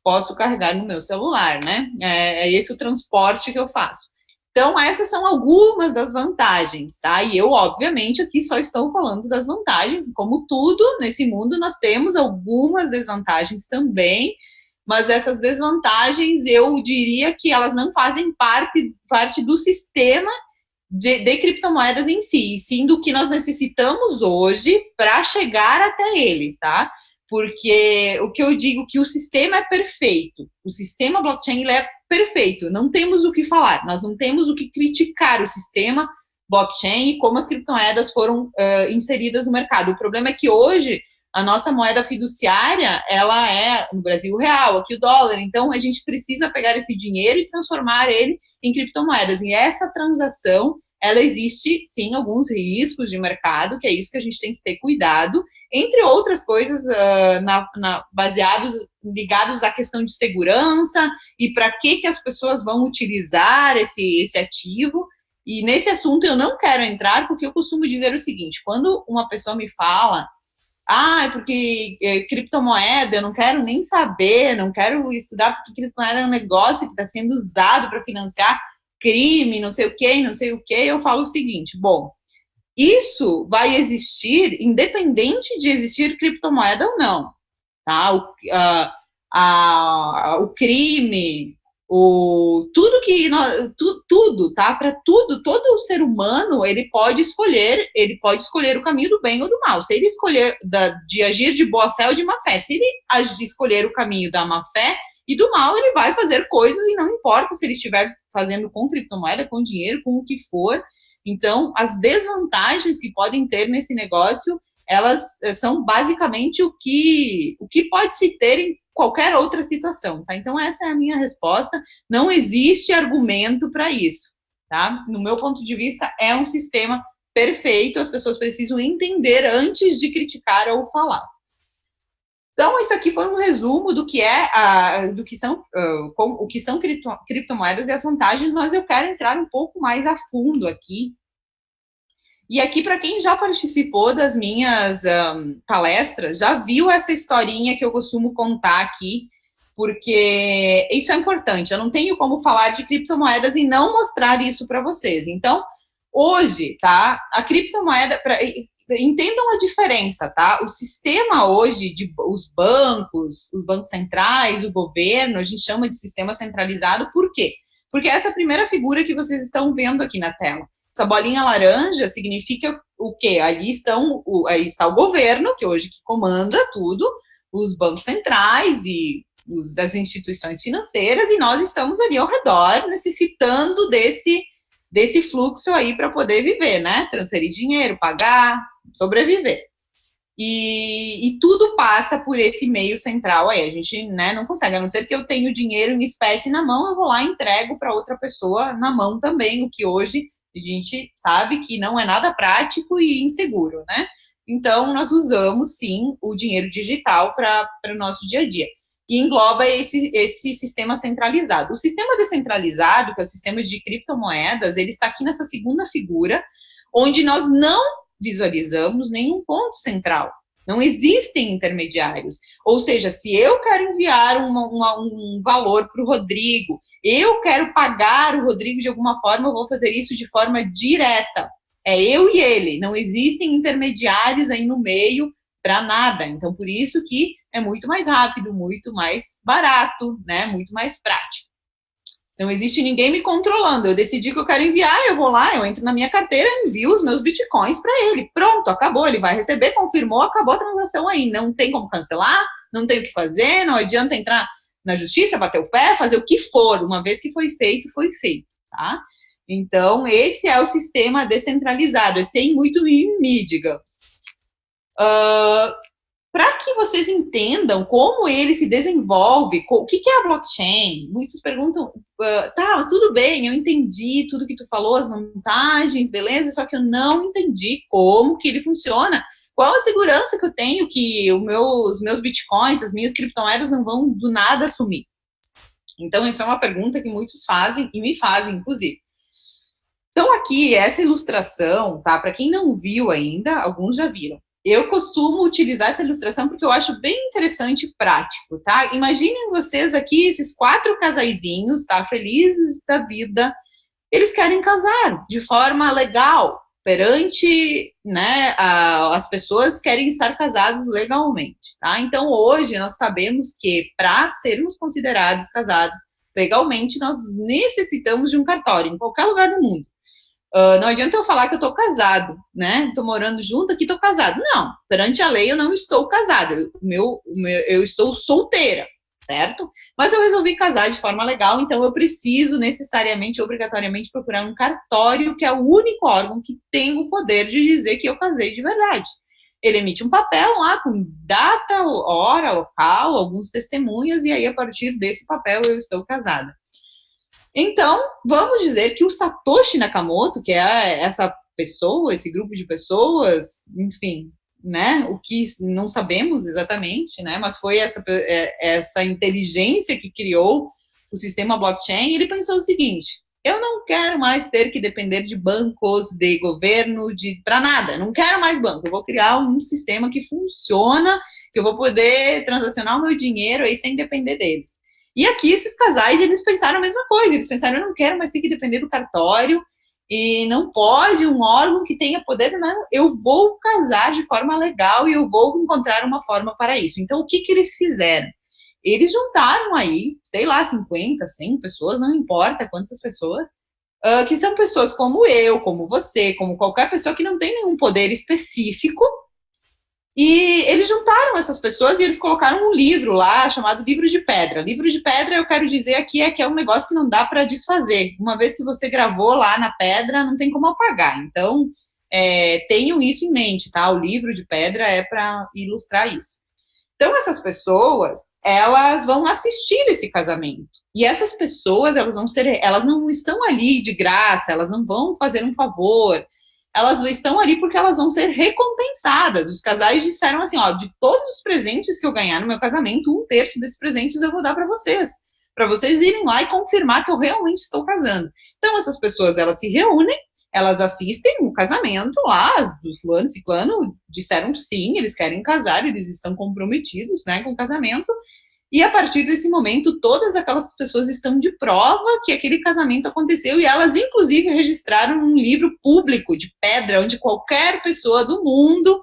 A: Posso carregar no meu celular, né? É esse o transporte que eu faço. Então, essas são algumas das vantagens, tá? E eu, obviamente, aqui só estou falando das vantagens. Como tudo nesse mundo, nós temos algumas desvantagens também, mas essas desvantagens, eu diria que elas não fazem parte do sistema de criptomoedas em si, e sim do que nós necessitamos hoje para chegar até ele, tá? Porque o que eu digo que o sistema é perfeito, o sistema blockchain ele é perfeito, não temos o que falar, nós não temos o que criticar o sistema blockchain e como as criptomoedas foram inseridas no mercado. O problema é que hoje a nossa moeda fiduciária, ela é no Brasil o real, aqui o dólar, então a gente precisa pegar esse dinheiro e transformar ele em criptomoedas, e essa transação, ela existe, sim, alguns riscos de mercado, que é isso que a gente tem que ter cuidado, entre outras coisas ligados à questão de segurança e para que as pessoas vão utilizar esse ativo. E nesse assunto eu não quero entrar, porque eu costumo dizer o seguinte, quando uma pessoa me fala é porque criptomoeda, eu não quero nem saber, não quero estudar, porque criptomoeda é um negócio que está sendo usado para financiar crime, não sei o que, eu falo o seguinte, bom, isso vai existir independente de existir criptomoeda ou não, tá? O crime, tudo, tá? Para tudo, todo ser humano, ele pode escolher o caminho do bem ou do mal. Se ele escolher de agir de boa fé ou de má fé, se ele escolher o caminho da má fé e do mal, ele vai fazer coisas e não importa se ele estiver fazendo com criptomoeda, com dinheiro, com o que for. Então, as desvantagens que podem ter nesse negócio, elas são basicamente o que pode se ter em qualquer outra situação, tá? Então, essa é a minha resposta. Não existe argumento para isso, tá? No meu ponto de vista, é um sistema perfeito, as pessoas precisam entender antes de criticar ou falar. Então, isso aqui foi um resumo do que são criptomoedas e as vantagens, mas eu quero entrar um pouco mais a fundo aqui. E aqui, para quem já participou das minhas palestras, já viu essa historinha que eu costumo contar aqui, porque isso é importante. Eu não tenho como falar de criptomoedas e não mostrar isso para vocês. Então, hoje, tá? A criptomoeda, entendam a diferença, tá? O sistema hoje, os bancos centrais, o governo, a gente chama de sistema centralizado, por quê? Porque essa primeira figura que vocês estão vendo aqui na tela, essa bolinha laranja significa o quê? Ali está o governo, que hoje comanda tudo, os bancos centrais e as instituições financeiras, e nós estamos ali ao redor, necessitando desse fluxo aí para poder viver, né? Transferir dinheiro, pagar, sobreviver. E tudo passa por esse meio central aí. A gente, né, não consegue, a não ser que eu tenha o dinheiro em espécie na mão, eu vou lá e entrego para outra pessoa na mão também, o que hoje a gente sabe que não é nada prático e inseguro, né? Então, nós usamos, sim, o dinheiro digital para o nosso dia a dia. E engloba esse sistema centralizado. O sistema descentralizado, que é o sistema de criptomoedas, ele está aqui nessa segunda figura, onde nós não visualizamos nenhum ponto central. Não existem intermediários. Ou seja, se eu quero enviar um valor para o Rodrigo, eu quero pagar o Rodrigo de alguma forma, eu vou fazer isso de forma direta. É eu e ele. Não existem intermediários aí no meio para nada. Então, por isso que é muito mais rápido, muito mais barato, né? Muito mais prático. Não existe ninguém me controlando. Eu decidi que eu quero enviar, eu vou lá, eu entro na minha carteira, envio os meus bitcoins para ele. Pronto, acabou. Ele vai receber, confirmou, acabou a transação aí. Não tem como cancelar, não tem o que fazer, não adianta entrar na justiça, bater o pé, fazer o que for, uma vez que foi feito, tá? Então, esse é o sistema descentralizado, é sem muito mimimi, digamos. Para que vocês entendam como ele se desenvolve, o que é a blockchain? Muitos perguntam, tá, tudo bem, eu entendi tudo que tu falou, as vantagens, beleza, só que eu não entendi como que ele funciona. Qual a segurança que eu tenho que os meus bitcoins, as minhas criptomoedas não vão do nada sumir? Então, isso é uma pergunta que muitos fazem e me fazem, inclusive. Então, aqui, essa ilustração, tá? Para quem não viu ainda, alguns já viram. Eu costumo utilizar essa ilustração porque eu acho bem interessante e prático, tá? Imaginem vocês aqui, esses 4 casaizinhos, tá? Felizes da vida. Eles querem casar de forma legal, perante, né, as pessoas querem estar casados legalmente, tá? Então, hoje, nós sabemos que para sermos considerados casados legalmente, nós necessitamos de um cartório em qualquer lugar do mundo. Não adianta eu falar que eu tô casado, né? Tô morando junto aqui, tô casado. Não, perante a lei eu não estou casado. Eu estou solteira, certo? Mas eu resolvi casar de forma legal, então eu preciso necessariamente, obrigatoriamente, procurar um cartório, que é o único órgão que tem o poder de dizer que eu casei de verdade. Ele emite um papel lá com data, hora, local, alguns testemunhas, e aí a partir desse papel eu estou casada. Então, vamos dizer que o Satoshi Nakamoto, que é essa pessoa, esse grupo de pessoas, enfim, né, o que não sabemos exatamente, né, mas foi essa inteligência que criou o sistema blockchain, ele pensou o seguinte: eu não quero mais ter que depender de bancos, de governo, para nada, não quero mais banco, eu vou criar um sistema que funciona, que eu vou poder transacionar o meu dinheiro aí sem depender deles. E aqui esses casais, eles pensaram a mesma coisa, eles pensaram, eu não quero mais ter que depender do cartório, e não pode um órgão que tenha poder, não, eu vou casar de forma legal e eu vou encontrar uma forma para isso. Então, o que eles fizeram? Eles juntaram aí, sei lá, 50, 100 pessoas, não importa quantas pessoas, que são pessoas como eu, como você, como qualquer pessoa que não tem nenhum poder específico. E eles juntaram essas pessoas e eles colocaram um livro lá chamado Livro de Pedra. Livro de Pedra, eu quero dizer aqui, que é um negócio que não dá para desfazer. Uma vez que você gravou lá na pedra, não tem como apagar. Então, tenham isso em mente, tá? O livro de pedra é para ilustrar isso. Então, essas pessoas, elas vão assistir esse casamento. E essas pessoas, elas não estão ali de graça, elas não vão fazer um favor. Elas estão ali porque elas vão ser recompensadas. Os casais disseram assim, ó, de todos os presentes que eu ganhar no meu casamento, 1/3 desses presentes eu vou dar para vocês irem lá e confirmar que eu realmente estou casando. Então, essas pessoas, elas se reúnem, elas assistem o casamento lá, do fulano e ciclano disseram sim, eles querem casar, eles estão comprometidos, né, com o casamento. E a partir desse momento, todas aquelas pessoas estão de prova que aquele casamento aconteceu e elas, inclusive, registraram um livro público de pedra, onde qualquer pessoa do mundo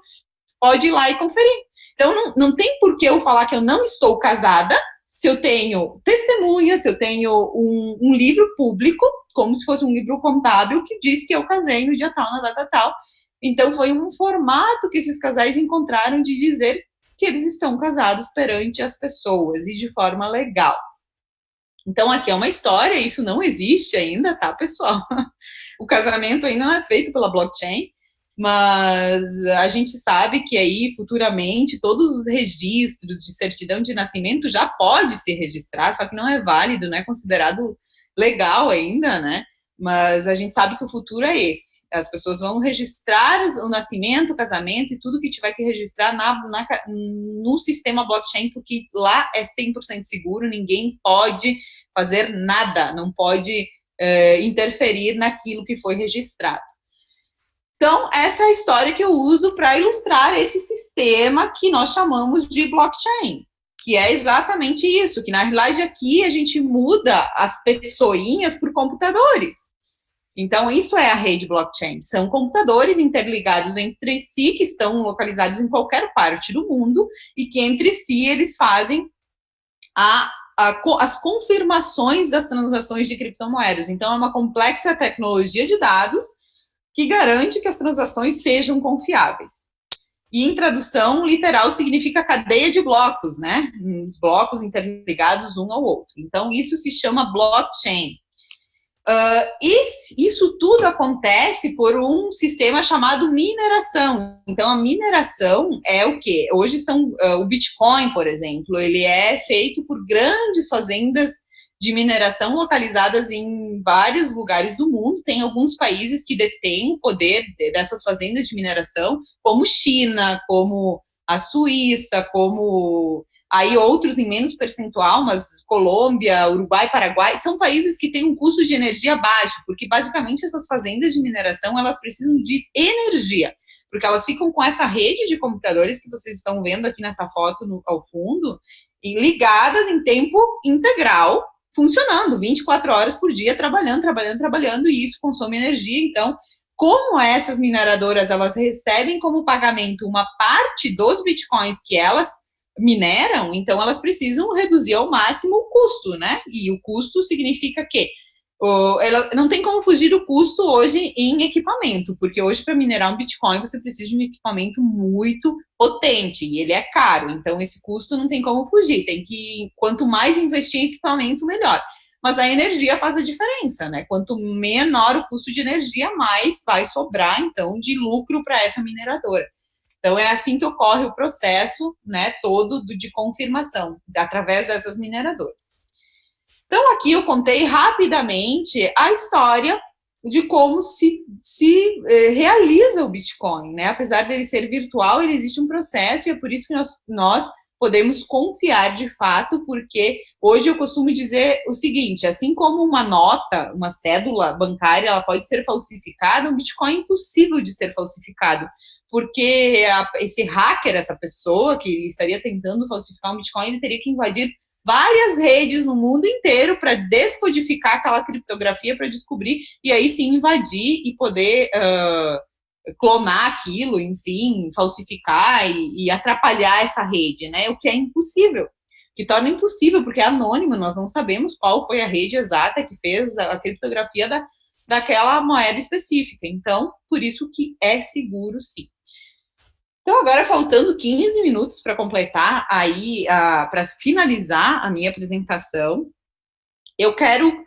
A: pode ir lá e conferir. Então, não tem por que eu falar que eu não estou casada se eu tenho testemunha, se eu tenho um livro público, como se fosse um livro contábil, que diz que eu casei no dia tal, na data tal. Então, foi um formato que esses casais encontraram de dizer que eles estão casados perante as pessoas e de forma legal. Então, aqui é uma história, isso não existe ainda, tá, pessoal? O casamento ainda não é feito pela blockchain, mas a gente sabe que aí, futuramente, todos os registros de certidão de nascimento já pode se registrar, só que não é válido, não é considerado legal ainda, né? Mas a gente sabe que o futuro é esse. As pessoas vão registrar o nascimento, o casamento e tudo que tiver que registrar no sistema blockchain, porque lá é 100% seguro, ninguém pode fazer nada, não pode interferir naquilo que foi registrado. Então, essa é a história que eu uso para ilustrar esse sistema que nós chamamos de blockchain, que é exatamente isso, que na realidade aqui a gente muda as pessoinhas por computadores. Então, isso é a rede blockchain. São computadores interligados entre si, que estão localizados em qualquer parte do mundo, e que entre si eles fazem as confirmações das transações de criptomoedas. Então, é uma complexa tecnologia de dados que garante que as transações sejam confiáveis. E em tradução literal significa cadeia de blocos, né? Os blocos interligados um ao outro. Então, isso se chama blockchain. Isso tudo acontece por um sistema chamado mineração. Então, a mineração é o quê? Hoje são o Bitcoin, por exemplo, ele é feito por grandes fazendas de mineração localizadas em vários lugares do mundo. Tem alguns países que detêm o poder dessas fazendas de mineração, como China, como a Suíça, como aí outros em menos percentual, mas Colômbia, Uruguai, Paraguai, são países que têm um custo de energia baixo, porque basicamente essas fazendas de mineração, elas precisam de energia, porque elas ficam com essa rede de computadores que vocês estão vendo aqui nessa foto ao fundo, e ligadas em tempo integral, funcionando 24 horas por dia, trabalhando, e isso consome energia. Então, como essas mineradoras, elas recebem como pagamento uma parte dos bitcoins que elas mineram, então elas precisam reduzir ao máximo o custo, né? E o custo significa que ela não tem como fugir do custo hoje em equipamento, porque hoje para minerar um Bitcoin você precisa de um equipamento muito potente e ele é caro, então esse custo não tem como fugir, tem que, quanto mais investir em equipamento, melhor. Mas a energia faz a diferença, né? Quanto menor o custo de energia, mais vai sobrar, então, de lucro para essa mineradora. Então, é assim que ocorre o processo, né, todo de confirmação, através dessas mineradoras. Então, aqui eu contei rapidamente a história de como se realiza o Bitcoin, né? Apesar dele ser virtual, ele existe um processo e é por isso que nós podemos confiar de fato, porque hoje eu costumo dizer o seguinte, assim como uma nota, uma cédula bancária, ela pode ser falsificada, um Bitcoin é impossível de ser falsificado, porque esse hacker, essa pessoa que estaria tentando falsificar um Bitcoin, ele teria que invadir várias redes no mundo inteiro para descodificar aquela criptografia para descobrir, e aí sim invadir e poder clonar aquilo, enfim, falsificar e atrapalhar essa rede, né? O que é impossível, que torna impossível, porque é anônimo, nós não sabemos qual foi a rede exata que fez a criptografia daquela moeda específica. Então, por isso que é seguro, sim. Então, agora faltando 15 minutos para completar aí, para finalizar a minha apresentação, eu quero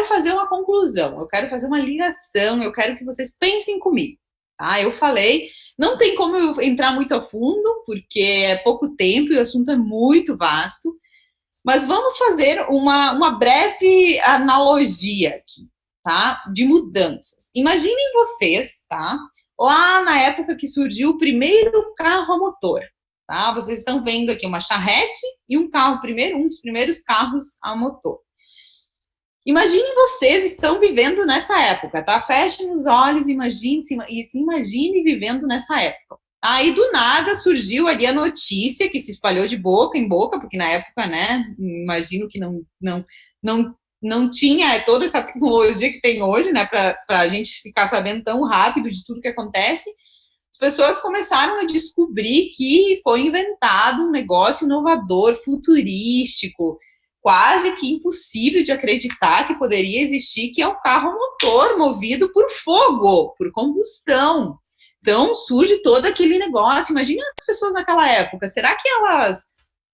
A: fazer uma conclusão, eu quero fazer uma ligação, eu quero que vocês pensem comigo. Tá? Eu falei, não tem como eu entrar muito a fundo, porque é pouco tempo e o assunto é muito vasto, mas vamos fazer uma breve analogia aqui, tá? De mudanças. Imaginem vocês, tá? Lá na época que surgiu o primeiro carro a motor, tá? Vocês estão vendo aqui uma charrete e um carro primeiro, um dos primeiros carros a motor. Imaginem vocês estão vivendo nessa época, tá? Fechem os olhos, se imagine vivendo nessa época. Aí, do nada, surgiu ali a notícia que se espalhou de boca em boca, porque na época, né, imagino que não tinha toda essa tecnologia que tem hoje, né, para a gente ficar sabendo tão rápido de tudo que acontece. As pessoas começaram a descobrir que foi inventado um negócio inovador, futurístico, quase que impossível de acreditar que poderia existir, que é o carro motor movido por fogo, por combustão. Então, surge todo aquele negócio. Imagina as pessoas naquela época. Será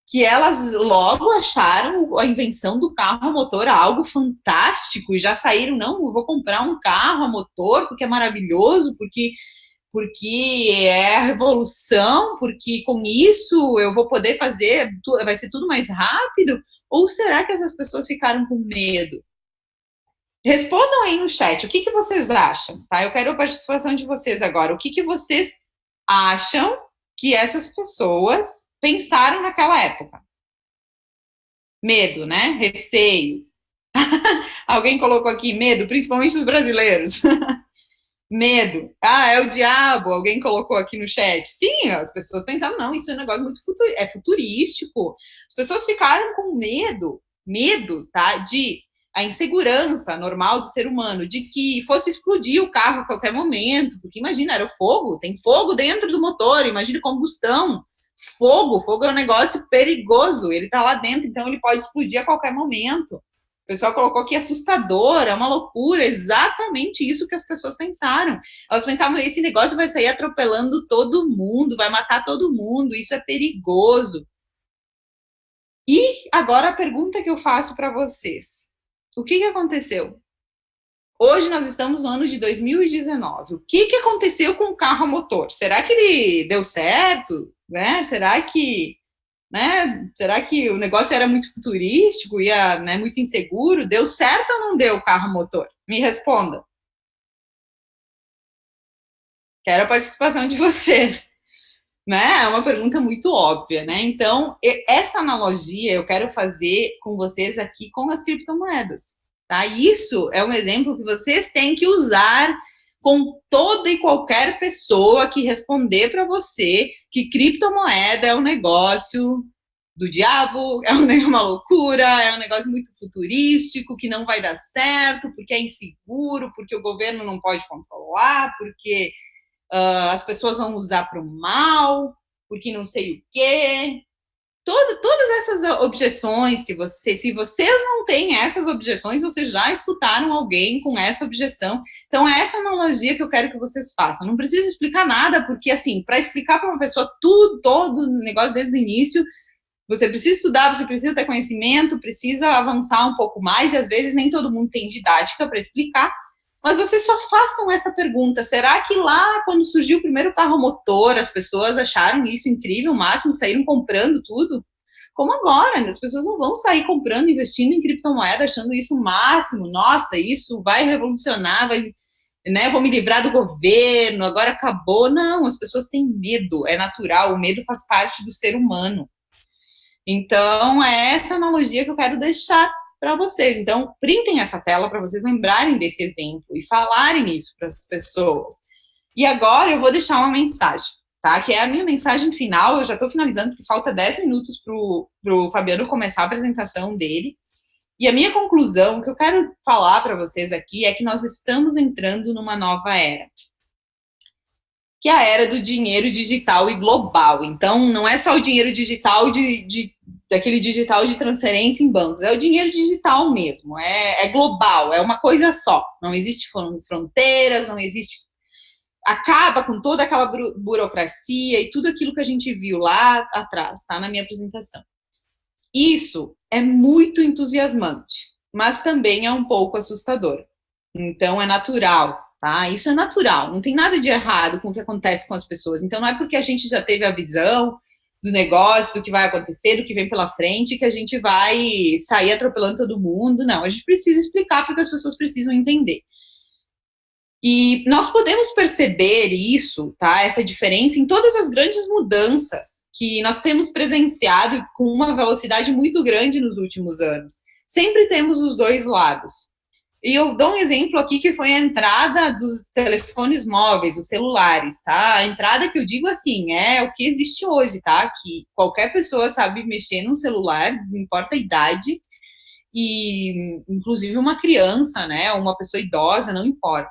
A: que elas logo acharam a invenção do carro a motor algo fantástico e já saíram, não, eu vou comprar um carro a motor porque é maravilhoso, porque é a revolução, porque com isso eu vou poder fazer, vai ser tudo mais rápido? Ou será que essas pessoas ficaram com medo? Respondam aí no chat, o que vocês acham, tá? Eu quero a participação de vocês agora. O que vocês acham que essas pessoas pensaram naquela época? Medo, né? Receio. Alguém colocou aqui medo, principalmente os brasileiros. Medo. Ah, é o diabo, alguém colocou aqui no chat. Sim, as pessoas pensavam, não, isso é um negócio muito futurístico. As pessoas ficaram com medo, tá? De a insegurança normal do ser humano, de que fosse explodir o carro a qualquer momento, porque imagina, era o fogo, tem fogo dentro do motor, imagina combustão, fogo é um negócio perigoso, ele tá lá dentro, então ele pode explodir a qualquer momento. O pessoal colocou aqui assustador, é uma loucura, exatamente isso que as pessoas pensaram. Elas pensavam, esse negócio vai sair atropelando todo mundo, vai matar todo mundo, isso é perigoso. E agora a pergunta que eu faço para vocês. O que aconteceu? Hoje nós estamos no ano de 2019. O que aconteceu com o carro a motor? Será que ele deu certo? Né? Será que o negócio era muito futurístico, muito inseguro? Deu certo ou não deu o carro a motor? Me responda. Quero a participação de vocês. Né? É uma pergunta muito óbvia, né? Então, essa analogia eu quero fazer com vocês aqui com as criptomoedas. Tá? Isso é um exemplo que vocês têm que usar com toda e qualquer pessoa que responder para você que criptomoeda é um negócio do diabo, é uma loucura, é um negócio muito futurístico, que não vai dar certo, porque é inseguro, porque o governo não pode controlar, porque as pessoas vão usar para o mal, porque não sei o quê. Todas essas objeções que se vocês não têm essas objeções, vocês já escutaram alguém com essa objeção. Então, é essa analogia que eu quero que vocês façam. Não precisa explicar nada, porque, assim, para explicar para uma pessoa todo o negócio desde o início, você precisa estudar, você precisa ter conhecimento, precisa avançar um pouco mais, e às vezes nem todo mundo tem didática para explicar. Mas vocês só façam essa pergunta, será que lá, quando surgiu o primeiro carro motor, as pessoas acharam isso incrível, o máximo, saíram comprando tudo? Como agora, as pessoas não vão sair comprando, investindo em criptomoeda, achando isso o máximo, nossa, isso vai revolucionar, vou me livrar do governo, agora acabou. Não, as pessoas têm medo, é natural, o medo faz parte do ser humano. Então, é essa analogia que eu quero deixar para vocês. Então, printem essa tela para vocês lembrarem desse exemplo e falarem isso para as pessoas. E agora eu vou deixar uma mensagem, tá? Que é a minha mensagem final. Eu já estou finalizando, porque falta 10 minutos para o Fabiano começar a apresentação dele. E a minha conclusão, que eu quero falar para vocês aqui, é que nós estamos entrando numa nova era. Que é a era do dinheiro digital e global. Então, não é só o dinheiro digital daquele digital de transferência em bancos, é o dinheiro digital mesmo, é global, é uma coisa só, não existe fronteiras, não existe, acaba com toda aquela burocracia e tudo aquilo que a gente viu lá atrás, tá, na minha apresentação. Isso é muito entusiasmante, mas também é um pouco assustador, então é natural, tá, isso é natural, não tem nada de errado com o que acontece com as pessoas, então não é porque a gente já teve a visão do negócio, do que vai acontecer, do que vem pela frente, que a gente vai sair atropelando todo mundo. Não, a gente precisa explicar porque as pessoas precisam entender. E nós podemos perceber isso, tá? Essa diferença em todas as grandes mudanças que nós temos presenciado com uma velocidade muito grande nos últimos anos. Sempre temos os dois lados. E eu dou um exemplo aqui que foi a entrada dos telefones móveis, os celulares, tá? A entrada que eu digo assim, é o que existe hoje, tá? Que qualquer pessoa sabe mexer num celular, não importa a idade, e inclusive uma criança, né? Uma pessoa idosa, não importa.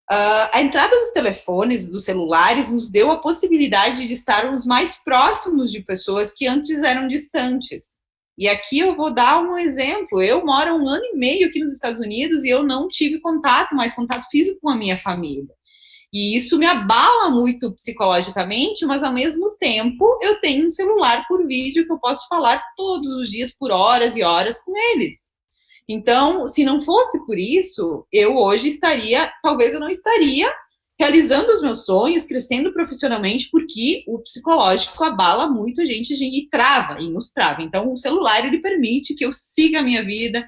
A: A entrada dos telefones, dos celulares, nos deu a possibilidade de estarmos mais próximos de pessoas que antes eram distantes. E aqui eu vou dar um exemplo. Eu moro há 1 ano e meio aqui nos Estados Unidos e eu não tive mais contato físico com a minha família. E isso me abala muito psicologicamente, mas ao mesmo tempo eu tenho um celular por vídeo que eu posso falar todos os dias por horas e horas com eles. Então, se não fosse por isso, eu hoje talvez eu não estaria realizando os meus sonhos, crescendo profissionalmente, porque o psicológico abala muito a gente e trava, e nos trava. Então, o celular, ele permite que eu siga a minha vida,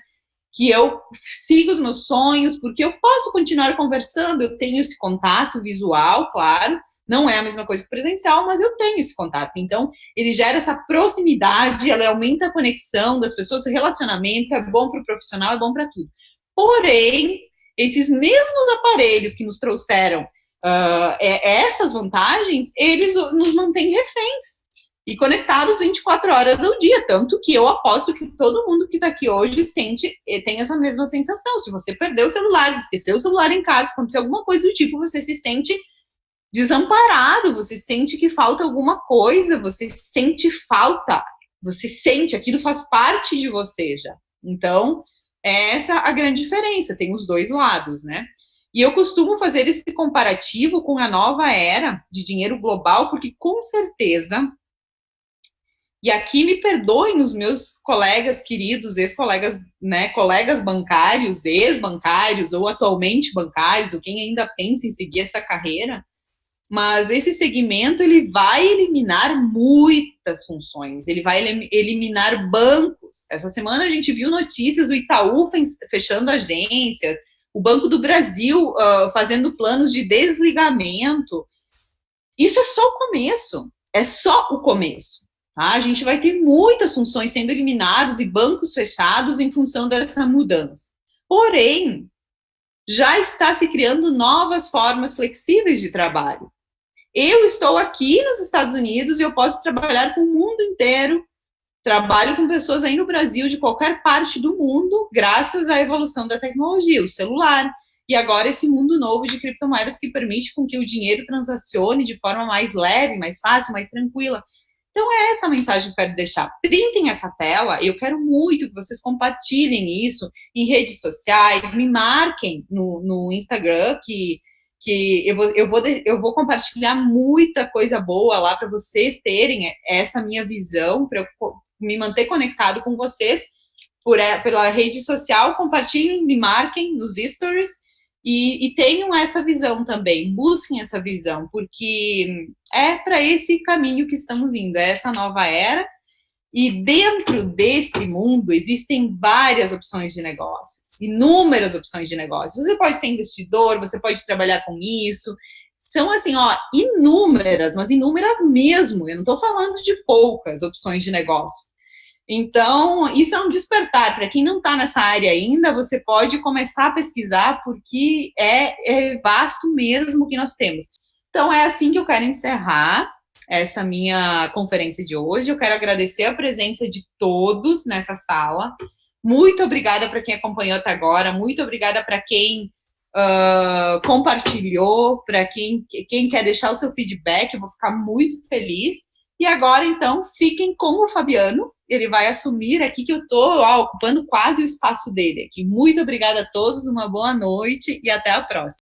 A: que eu siga os meus sonhos, porque eu posso continuar conversando, eu tenho esse contato visual, claro, não é a mesma coisa que presencial, mas eu tenho esse contato. Então, ele gera essa proximidade, ela aumenta a conexão das pessoas, o relacionamento é bom para o profissional, é bom para tudo. Porém, esses mesmos aparelhos que nos trouxeram essas vantagens, eles nos mantêm reféns e conectados 24 horas ao dia, tanto que eu aposto que todo mundo que está aqui hoje tem essa mesma sensação. Se você perdeu o celular, esqueceu o celular em casa, aconteceu alguma coisa do tipo, você se sente desamparado, você sente que falta alguma coisa, você sente falta, aquilo faz parte de você já. Então, É essa a grande diferença, tem os dois lados, né? E eu costumo fazer esse comparativo com a nova era de dinheiro global, porque com certeza, e aqui me perdoem os meus colegas queridos, ex-colegas, né, colegas bancários, ex-bancários ou atualmente bancários, ou quem ainda pensa em seguir essa carreira, mas esse segmento ele vai eliminar muitas funções, ele vai eliminar bancos. Essa semana a gente viu notícias do Itaú fechando agências, o Banco do Brasil fazendo planos de desligamento. Isso é só o começo, é só o começo. Tá? A gente vai ter muitas funções sendo eliminadas e bancos fechados em função dessa mudança. Porém, já está se criando novas formas flexíveis de trabalho. Eu estou aqui nos Estados Unidos e eu posso trabalhar com o mundo inteiro. Trabalho com pessoas aí no Brasil, de qualquer parte do mundo, graças à evolução da tecnologia, o celular. E agora esse mundo novo de criptomoedas que permite com que o dinheiro transacione de forma mais leve, mais fácil, mais tranquila. Então é essa a mensagem que eu quero deixar. Printem essa tela, eu quero muito que vocês compartilhem isso em redes sociais, me marquem no Instagram, que eu vou compartilhar muita coisa boa lá para vocês terem essa minha visão, para eu me manter conectado com vocês pela rede social, compartilhem, me marquem nos stories e tenham essa visão também, busquem essa visão, porque é para esse caminho que estamos indo, é essa nova era. E dentro desse mundo existem várias opções de negócios, inúmeras opções de negócios. Você pode ser investidor, você pode trabalhar com isso. São assim, ó, inúmeras, mas inúmeras mesmo. Eu não estou falando de poucas opções de negócio. Então, isso é um despertar. Para quem não está nessa área ainda, você pode começar a pesquisar, porque é vasto mesmo o que nós temos. Então, é assim que eu quero encerrar essa minha conferência de hoje. Eu quero agradecer a presença de todos nessa sala. Muito obrigada para quem acompanhou até agora. Muito obrigada para quem compartilhou, para quem quer deixar o seu feedback. Eu vou ficar muito feliz. E agora, então, fiquem com o Fabiano. Ele vai assumir aqui que eu estou ocupando quase o espaço dele aqui. Muito obrigada a todos, uma boa noite e até a próxima.